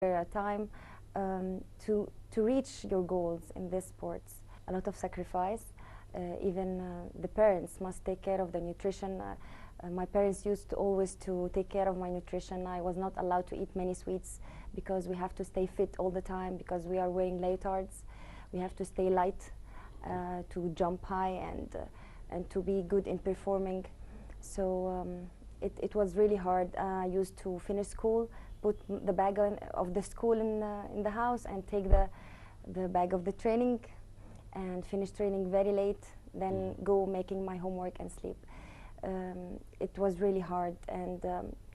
time to reach your goals in this sports. A lot of sacrifice. Even the parents must take care of the nutrition. My parents used to always to take care of my nutrition. I was not allowed to eat many sweets because we have to stay fit all the time because we are wearing leotards. We have to stay light to jump high and to be good in performing. So it was really hard. I used to finish school, put the bag of the school in the house and take the bag of the training and finish training very late, then go making my homework and sleep. It was really hard, and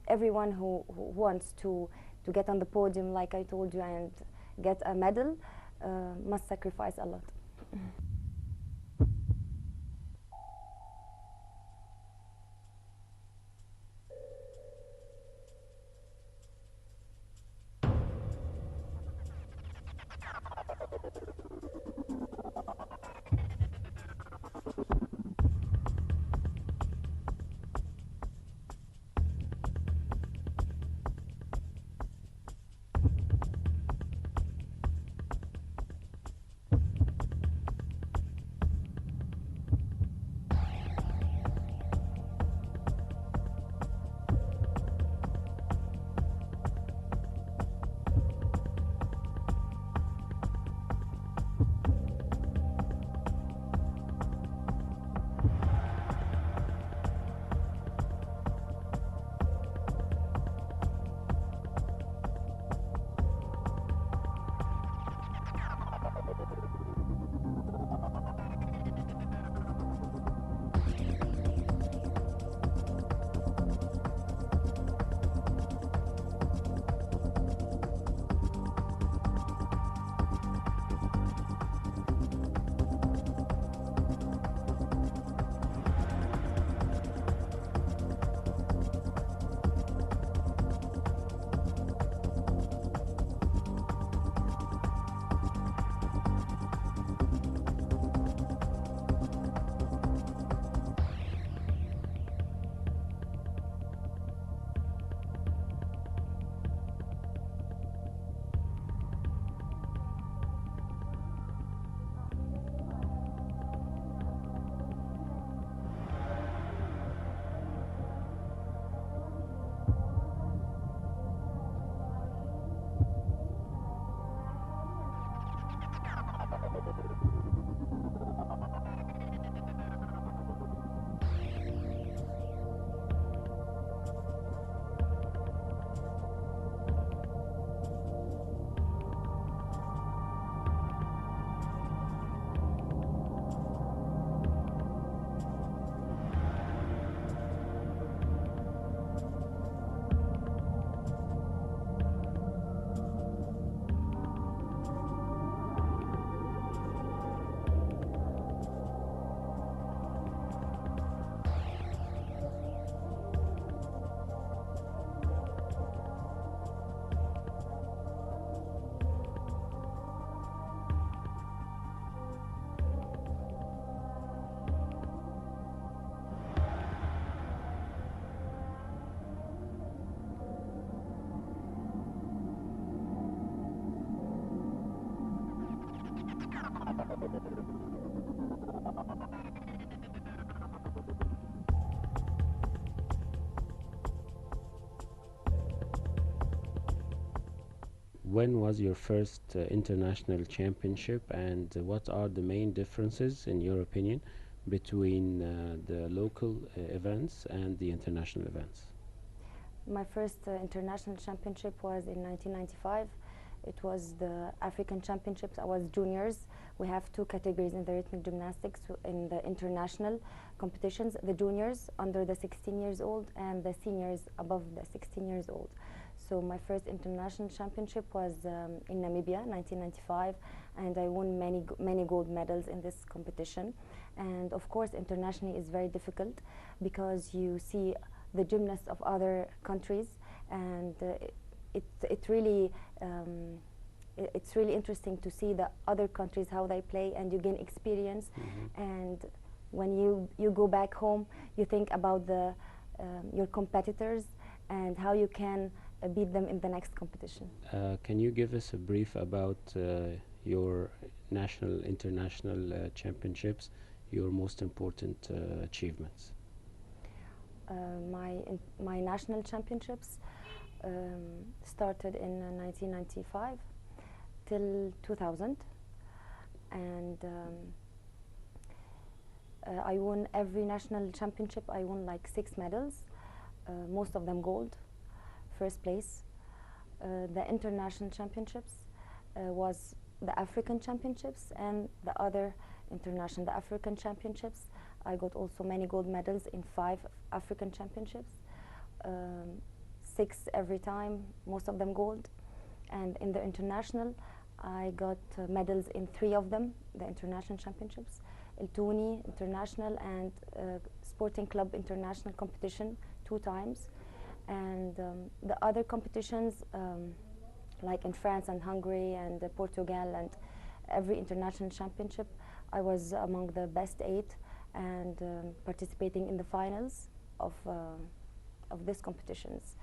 everyone who wants to get on the podium, like I told you, and get a medal must sacrifice a lot. When was your first international championship, and what are the main differences, in your opinion, between the local events and the international events? My first international championship was in 1995. It was the African Championships. I was juniors. We have two categories in the rhythmic gymnastics in the international competitions: the juniors under the 16 years old and the seniors above the 16 years old. So my first international championship was in Namibia, 1995, and I won many gold medals in this competition. And of course, internationally is very difficult because you see the gymnasts of other countries, and it's really interesting to see the other countries how they play, and you gain experience. And when you go back home, you think about your competitors and how you can beat them in the next competition. Can you give us a brief about your national, international championships, your most important achievements? My national championships started in 1995 till 2000, and I won every national championship. I won like 6 medals, most of them gold, first place. The international championships was the African championships, and the other international, the African championships, I got also many gold medals in 5 African championships, 6 every time, most of them gold. And in the international, I got medals in 3 of them, the international championships, El Tuni International and Sporting Club International competition 2 times. And the other competitions, like in France and Hungary and Portugal and every international championship, I was among the best 8 and participating in the finals of these competitions.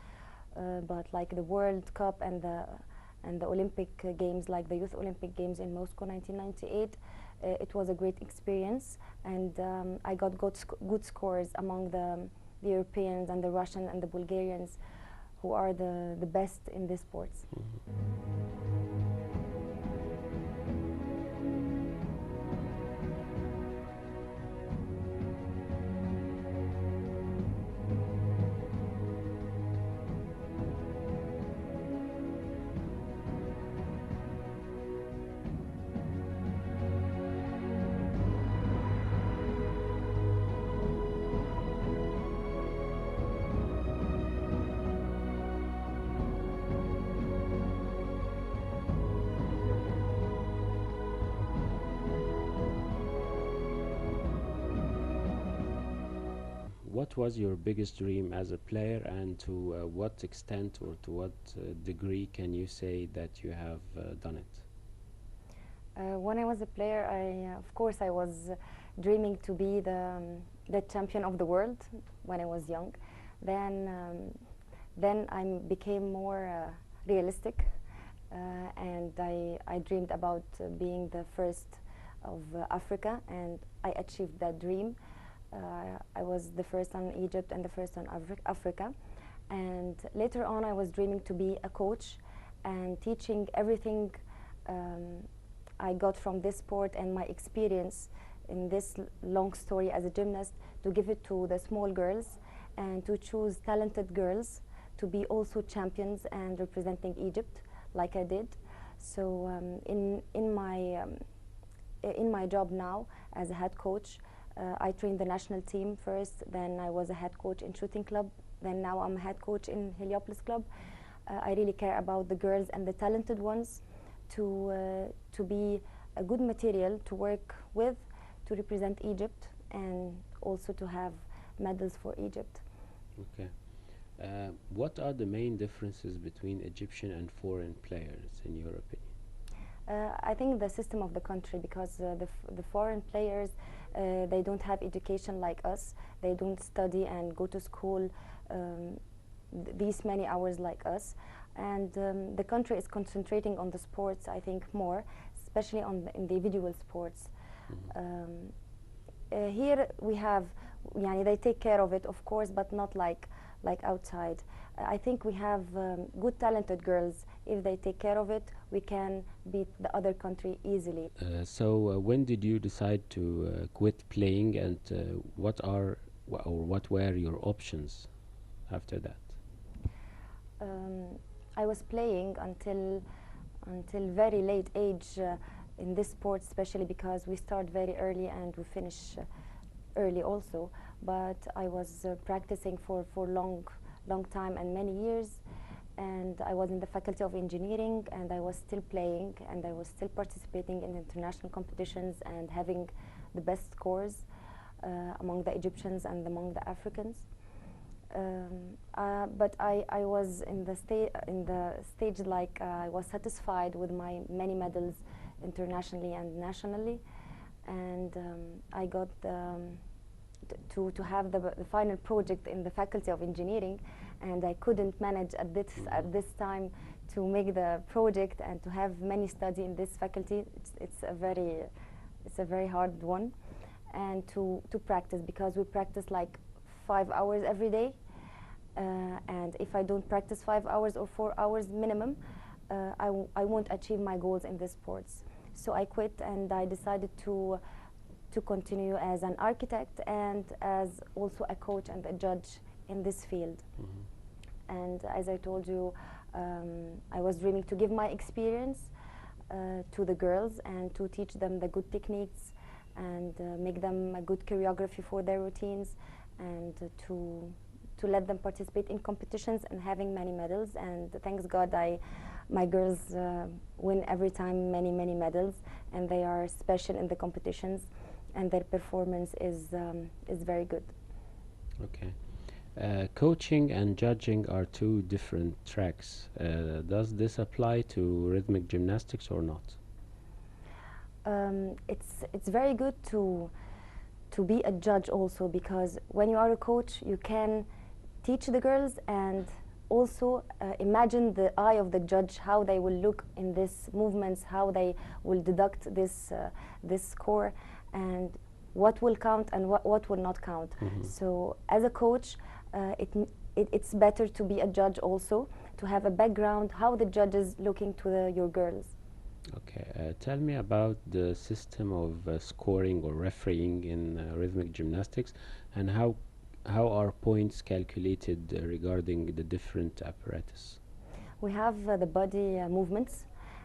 But like the World Cup and the Olympic Games, like the Youth Olympic Games in Moscow 1998, it was a great experience, and I got good scores among the Europeans and the Russian and the Bulgarians, who are the best in these sports. What was your biggest dream as a player, and to what extent or to what degree can you say that you have done it? When I was a player, of course I was dreaming to be the champion of the world when I was young. Then I became more realistic, and I dreamed about being the first of Africa, and I achieved that dream. I was the first on Egypt and the first on Africa. And later on, I was dreaming to be a coach and teaching everything I got from this sport and my experience in this long story as a gymnast, to give it to the small girls and to choose talented girls to be also champions and representing Egypt like I did. So in my job now as a head coach, I trained the national team first, then I was a head coach in shooting club, then now I'm a head coach in Heliopolis club. I really care about the girls and the talented ones to be a good material to work with, to represent Egypt, and also to have medals for Egypt. Okay. What are the main differences between Egyptian and foreign players, in your opinion? I think the system of the country, because the foreign players, they don't have education like us. They don't study and go to school these many hours like us. And the country is concentrating on the sports, I think, more, especially on the individual sports. Here we have, they take care of it, of course, but not like outside. I think we have good talented girls. If they take care of it, we can beat the other country easily. So when did you decide to quit playing, and what were your options after that? I was playing until very late age in this sport, especially because we start very early and we finish early also. But I was practicing for long time and many years, and I was in the faculty of engineering, and I was still playing, and I was still participating in international competitions and having the best scores among the Egyptians and among the Africans. But I was in the stage like I was satisfied with my many medals internationally and nationally, and I got to have the final project in the faculty of engineering, and I couldn't manage at this time to make the project and to have many study in this faculty. It's a very hard one, and to practice, because we practice like 5 hours every day, and if I don't practice 5 hours or 4 hours minimum, I won't achieve my goals in this sports. So I quit, and I decided to continue as an architect and as also a coach and a judge in this field. And as I told you, I was dreaming to give my experience to the girls and to teach them the good techniques and make them a good choreography for their routines, and to let them participate in competitions and having many medals. And thanks God, my girls win every time many medals, and they are special in the competitions, and their performance is very good. Okay. Coaching and judging are two different tracks. Does this apply to rhythmic gymnastics or not? It's very good to be a judge also, because when you are a coach, you can teach the girls and also imagine the eye of the judge, how they will look in these movements, how they will deduct this score, and what will count and what will not count. So as a coach, it's better to be a judge also, to have a background, how the judge is looking to your girls. Okay, tell me about the system of scoring or refereeing in rhythmic gymnastics, and how are points calculated regarding the different apparatus? We have the body movements,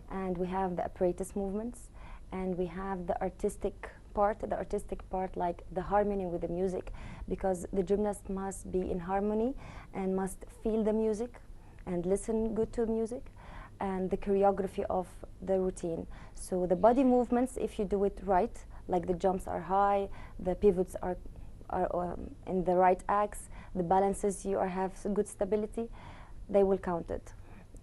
and we have the apparatus movements, and we have the artistic part like the harmony with the music, because the gymnast must be in harmony and must feel the music and listen good to music, and the choreography of the routine. So the body movements, if you do it right, like the jumps are high, the pivots are in the right axe, the balances you have good stability, they will count it.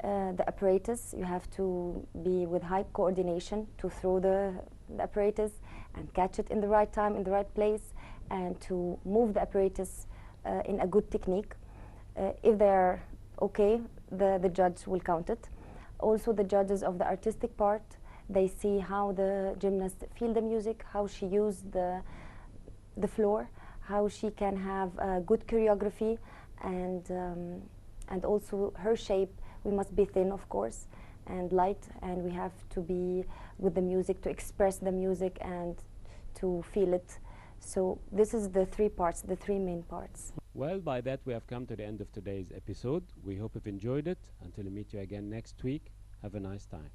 The apparatus, you have to be with high coordination to throw the apparatus and catch it in the right time, in the right place, and to move the apparatus in a good technique. If they're okay, the judge will count it. Also, the judges of the artistic part, they see how the gymnast feel the music, how she used the floor, how she can have a good choreography, and also her shape. We must be thin, of course, and light, and we have to be with the music, to express the music and to feel it. So this is the three parts, the three main parts. Well, by that we have come to the end of today's episode. We hope you've enjoyed it. Until we meet you again next week, have a nice time.